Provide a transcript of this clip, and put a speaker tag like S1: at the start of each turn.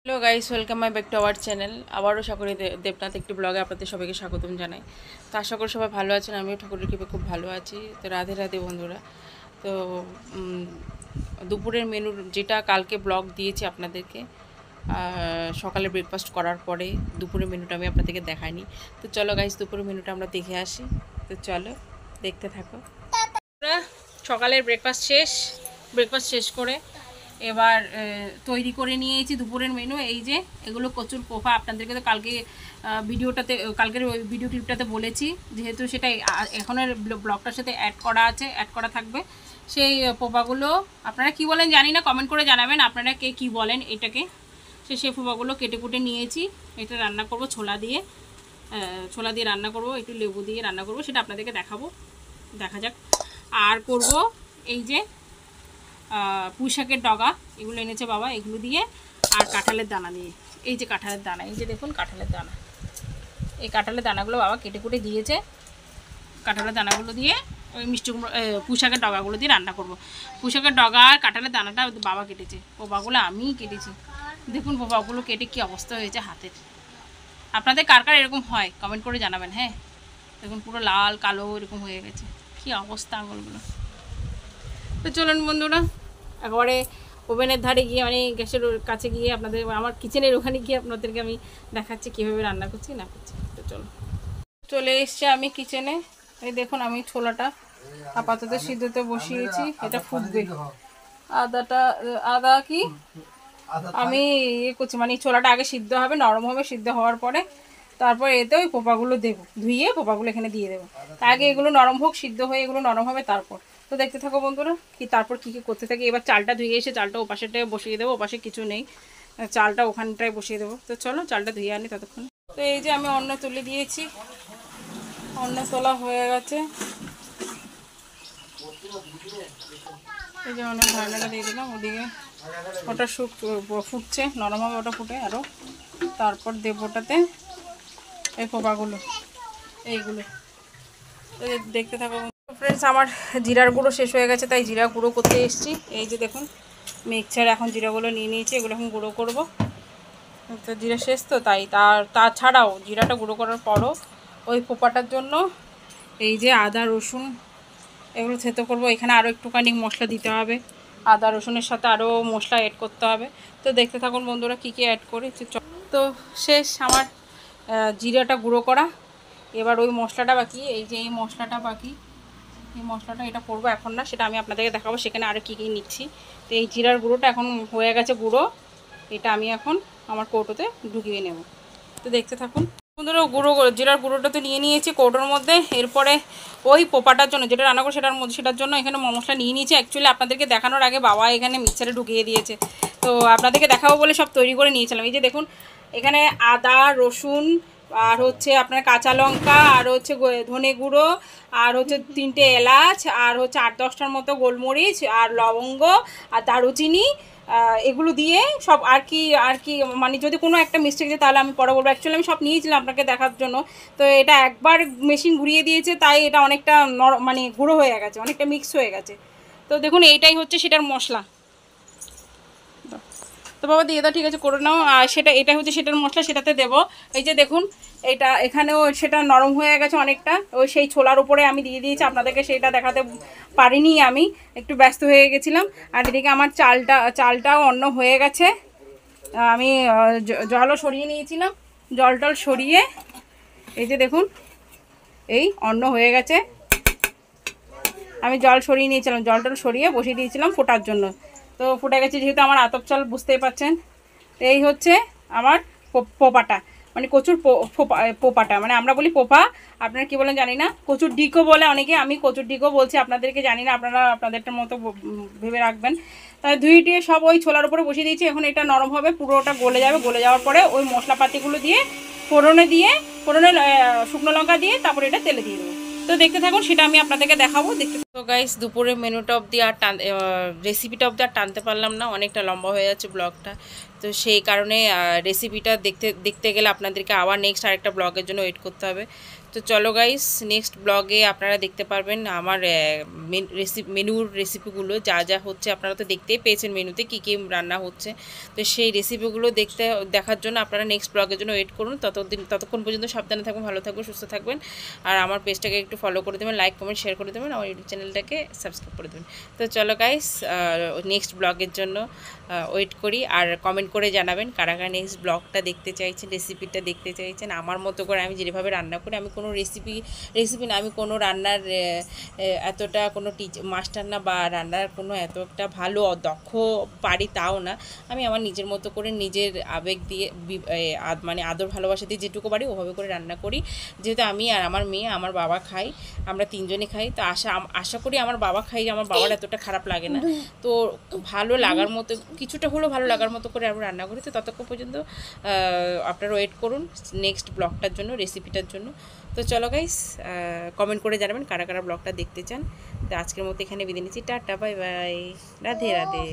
S1: Hello guys, welcome my back to our channel. আবারও সকলে দেবনাথ একটি ব্লগে আপনাদের সবাইকে স্বাগতম জানাই। তো আশা করি সবাই ভালো আছেন, আমিও ঠাকুরের কৃপায় খুব ভালো আছি। তো রাধে রাধে বন্ধুরা। তো দুপুরের মেনু যেটা কালকে ব্লগ দিয়েছি আপনাদেরকে, সকালে ব্রেকফাস্ট করার পরে দুপুরের মেনুটা আমি আপনাদেরকে দেখাইনি। তো চলো গাইস, দুপুরের মেনুটা আমরা দেখে আসি। তো চলো দেখতে থাকো। সকালের ব্রেকফাস্ট শেষ করে এবার তৈরি করে নিয়েছি দুপুরের মেনু। এই যে এগুলো কচুর পোহা, আপনাদেরকে তো কালকের ওই ভিডিও ক্লিপটাতে বলেছি, যেহেতু সেটা এখনের ব্লগটার সাথে অ্যাড করা থাকবে। সেই পোহাগুলো আপনারা কি বলেন জানি না, কমেন্ট করে জানাবেন আপনারা কে কি বলেন এটাকে। সেই পোহাগুলো কেটে কুটে নিয়েছি। এটা রান্না করব ছোলা দিয়ে রান্না করব, একটু লেবু দিয়ে রান্না করব, সেটা আপনাদেরকে দেখাবো, দেখা যাক। আর করব এই যে পুঁই শাকের ডগা, এগুলো এনেছে বাবা, এগুলো দিয়ে, আর কাঁঠালের দানা দিয়ে। এই যে কাঁঠালের দানা, এই যে দেখুন কাঁঠালের দানা, এই কাঁঠালের দানাগুলো বাবা কেটে কুটে দিয়েছে। কাঁঠালের দানাগুলো দিয়ে ওই মিষ্টি কুমড়ো পুঁই শাকের ডগাগুলো দিয়ে রান্না করব। পুঁই শাকের ডগা আর কাঁঠালের দানাটা বাবা কেটেছে, পোবাগুলো আমিই কেটেছি। দেখুন পোবাগুলো কেটে কী অবস্থা হয়েছে হাতের। আপনাদের কার কার এরকম হয় কমেন্ট করে জানাবেন। হ্যাঁ দেখুন পুরো লাল কালো এরকম হয়ে গেছে, কী অবস্থা আঙুলগুলো। তো চলুন বন্ধুরা, একবারে ওভেনের ধারে গিয়ে, মানে গ্যাসের কাছে গিয়ে আপনাদের, আমার কিচেনের ওখানে গিয়ে আপনাদেরকে আমি দেখাচ্ছি কীভাবে রান্না করছি না করছি। তো চলে এসছে আমি কিচেনে। এই দেখুন আমি ছোলাটা আপাতত সিদ্ধতে বসিয়েছি, এটা ফুটবে। আদা কি আমি ইয়ে করছি, মানে ছোলাটা আগে সিদ্ধ হবে, নরম হবে, সিদ্ধ হওয়ার পরে তারপর এতে ওই পোপাগুলো দেবো, ধুইয়ে পোপাগুলো এখানে দিয়ে দেবো। আগে এগুলো নরম হোক, সিদ্ধ হয়ে এগুলো নরম হবে তারপর। তো দেখতে থাকো বন্ধুরা তারপর কী করতে থাকি। এবার চালটা ধুয়ে এসে চালটা ওপাশেটায় বসিয়ে দেবো, ওপাশে কিছু নেই, চালটা ওখানটায় বসিয়ে দেবো। তো চলো চালটা ধুয়ে আনি ততক্ষণ। তো এই যে আমি অন্ন তুলে দিয়েছি, অন্ন তোলা হয়ে গেছে। এই যে অন্য ঢাকনাটা দিয়ে দিলাম, ওদিকে ওটা ফুটছে, নরম হবে ওটা ফুটে আরও, তারপর দেব ওটাতে এই পোপাগুলো, এইগুলো দেখতে থাকো ফ্রেন্ডস। আমার জিরার গুঁড়ো শেষ হয়ে গেছে, তাই জিরা গুঁড়ো করতে এসেছি। এই যে দেখুন মিক্সচার এখন জিরাগুলো নিয়ে নিয়েছি, এগুলো এখন গুঁড়ো করবো। তো জিরা শেষ তো, তাই তাছাড়াও জিরাটা গুঁড়ো করার পরও ওই পোপাটার জন্য এই যে আদা রসুন এগুলো থেতো করবো। এখানে আরও একটুখানি মশলা দিতে হবে, আদা রসুনের সাথে আরও মশলা অ্যাড করতে হবে। তো দেখতে থাকুন বন্ধুরা কী কী অ্যাড করি। তো শেষ আমার জিরাটা গুঁড়ো করা, এবার ওই মশলাটা বাকি। এই যে এই মশলাটা বাকি, এই মশলাটা এটা করবো এখন না, সেটা আমি আপনাদেরকে দেখাবো সেখানে আরও কী কী নিচ্ছি। তো এই জিরার গুঁড়োটা এখন হয়ে গেছে গুঁড়ো, এটা আমি এখন আমার কৌটোতে ঢুকিয়ে নেব। তো দেখতে থাকুন বন্ধুরা। জিরার গুঁড়োটা তো নিয়ে নিয়েছি কৌটোর মধ্যে। এরপরে ওই পোপাটার জন্য যেটা রান্না করো সেটার জন্য এখানে মশলা নিয়ে নিয়েছি। অ্যাকচুয়ালি আপনাদেরকে দেখানোর আগে বাবা এখানে মিক্সারে ঢুকিয়ে দিয়েছে, তো আপনাদেরকে দেখাবো বলে সব তৈরি করে নিয়েছিলাম। এই যে দেখুন এখানে আদা রসুন আর হচ্ছে আপনার কাঁচা লঙ্কা আর হচ্ছে ধনে গুঁড়ো আর হচ্ছে 3টে এলাচ আর হচ্ছে 8-10টার মতো গোলমরিচ আর লবঙ্গ আর দারুচিনি, এগুলো দিয়ে সব আর কি মানে যদি কোনো একটা মিস্টেক যায় তাহলে আমি পরে বলবো। অ্যাকচুয়ালি আমি সব নিয়েছিলাম আপনাকে দেখার জন্য, তো এটা একবার মেশিন ঘুরিয়ে দিয়েছে, তাই এটা অনেকটা মানে গুঁড়ো হয়ে গেছে, অনেকটা মিক্স হয়ে গেছে। তো দেখুন এইটাই হচ্ছে সেটার মশলা। তো বাবা দিয়ে দাও, ঠিক আছে করে নাও। আর এটা হচ্ছে সেটার মশলা, সেটাতে দেবো। এই যে দেখুন এটা এখানেও সেটা নরম হয়ে গেছে অনেকটা, ওই সেই ছোলার উপরে আমি দিয়ে দিয়েছি। আপনাদেরকে সেটা দেখাতে পারিনি, আমি একটু ব্যস্ত হয়ে গেছিলাম। আর এদিকে আমার চালটাও অন্য হয়ে গেছে। আমি জলও সরিয়ে নিয়েছিলাম, জল সরিয়ে এই যে দেখুন এই অন্য হয়ে গেছে। আমি জল সরিয়ে নিয়েছিলাম, জলটা সরিয়ে বসিয়ে দিয়েছিলাম ফোটার জন্য। তো ফুটে গেছে যেহেতু আমার আতপ চাল, বুঝতেই পারছেন। তো এই হচ্ছে আমার পোপাটা, মানে কচুর পোপাটা, মানে আমরা বলি পোপা, আপনারা কী বলেন জানি না। কচুর ডিকো বলে অনেকে, আমি কচুর ডিকো বলছি, আপনাদেরকে জানি না, আপনারা আপনাদেরটার মতো ভেবে রাখবেন। তাই ধুয়ে সব ওই ছোলার উপরে বসিয়ে দিয়েছি। এখন এটা নরম হবে, পুরোটা গলে যাবে, গলে যাওয়ার পরে ওই মশলাপাতিগুলো দিয়ে ফোড়নে শুকনো লঙ্কা দিয়ে তারপরে এটা তেলে দিয়ে দেবো। তো দেখতে থাকুন, সেটা আমি আপনাদেরকে দেখাবো। তো গাইস দুপুরের মেনুটা অবধি আর রেসিপিটা অবধি আর টানতে পারলাম না, অনেকটা লম্বা হয়ে যাচ্ছে ব্লগটা। তো সেই কারণে রেসিপিটা দেখতে গেলে আপনাদেরকে আবার নেক্সট আরেকটা ব্লগের জন্য ওয়েট করতে হবে।
S2: তো চলো গাইস, নেক্সট ব্লগে আপনারা দেখতে পারবেন আমার মেনুর রেসিপিগুলো যা যা হচ্ছে। আপনারা তো দেখতেই পেয়েছেন মেনুতে কী কী রান্না হচ্ছে। তো সেই রেসিপিগুলো দেখার জন্য আপনারা নেক্সট ব্লগের জন্য ওয়েট করুন। ততক্ষণ পর্যন্ত সাবধানে থাকবেন, ভালো থাকবেন, সুস্থ থাকবেন। আর আমার পেজটাকে একটু ফলো করে দেবেন, লাইক কমেন্ট শেয়ার করে দেবেন, আমার ইউটিউব চ্যানেলটাকে সাবস্ক্রাইব করে দেবেন। তো চলো গাইস, নেক্সট ব্লগের জন্য ওয়েট করি। আর কমেন্ট করে জানাবেন কারা কারা নেক্সট ব্লগটা দেখতে চাইছেন, রেসিপিটা দেখতে চাইছেন। আমার মতো করে আমি যেভাবে রান্না করি, আমি কোনো রেসিপি না, আমি কোনো রান্নার এতটা কোনো মাস্টার না, বা রান্নার কোনো এত একটা ভালো দক্ষ পারি তাও না। আমি আমার নিজের মতো করে নিজের আবেগ দিয়ে মানে আদর ভালোবাসা দিয়ে যেটুকু পারি ওভাবে করে রান্না করি। যেহেতু আমি আর আমার মেয়ে, আমার বাবা খাই, আমরা তিনজনে খাই। তো আশা করি আমার বাবা খাই, আমার বাবার এতটা খারাপ লাগে না। তো ভালো লাগার মতো, কিছুটা হলেও ভালো লাগার মতো করে আমরা রান্না করি। তো ততক্ষণ পর্যন্ত আপনারা ওয়েট করুন নেক্সট ব্লগটার জন্য, রেসিপিটার জন্য। তো চলো গাইস, কমেন্ট করে জানাবেন কারা কারা ব্লগটা দেখতে চান। তো আজকের মতো এখানে বিদায় নিচ্ছি। Tata, bye bye, Radhe Radhe.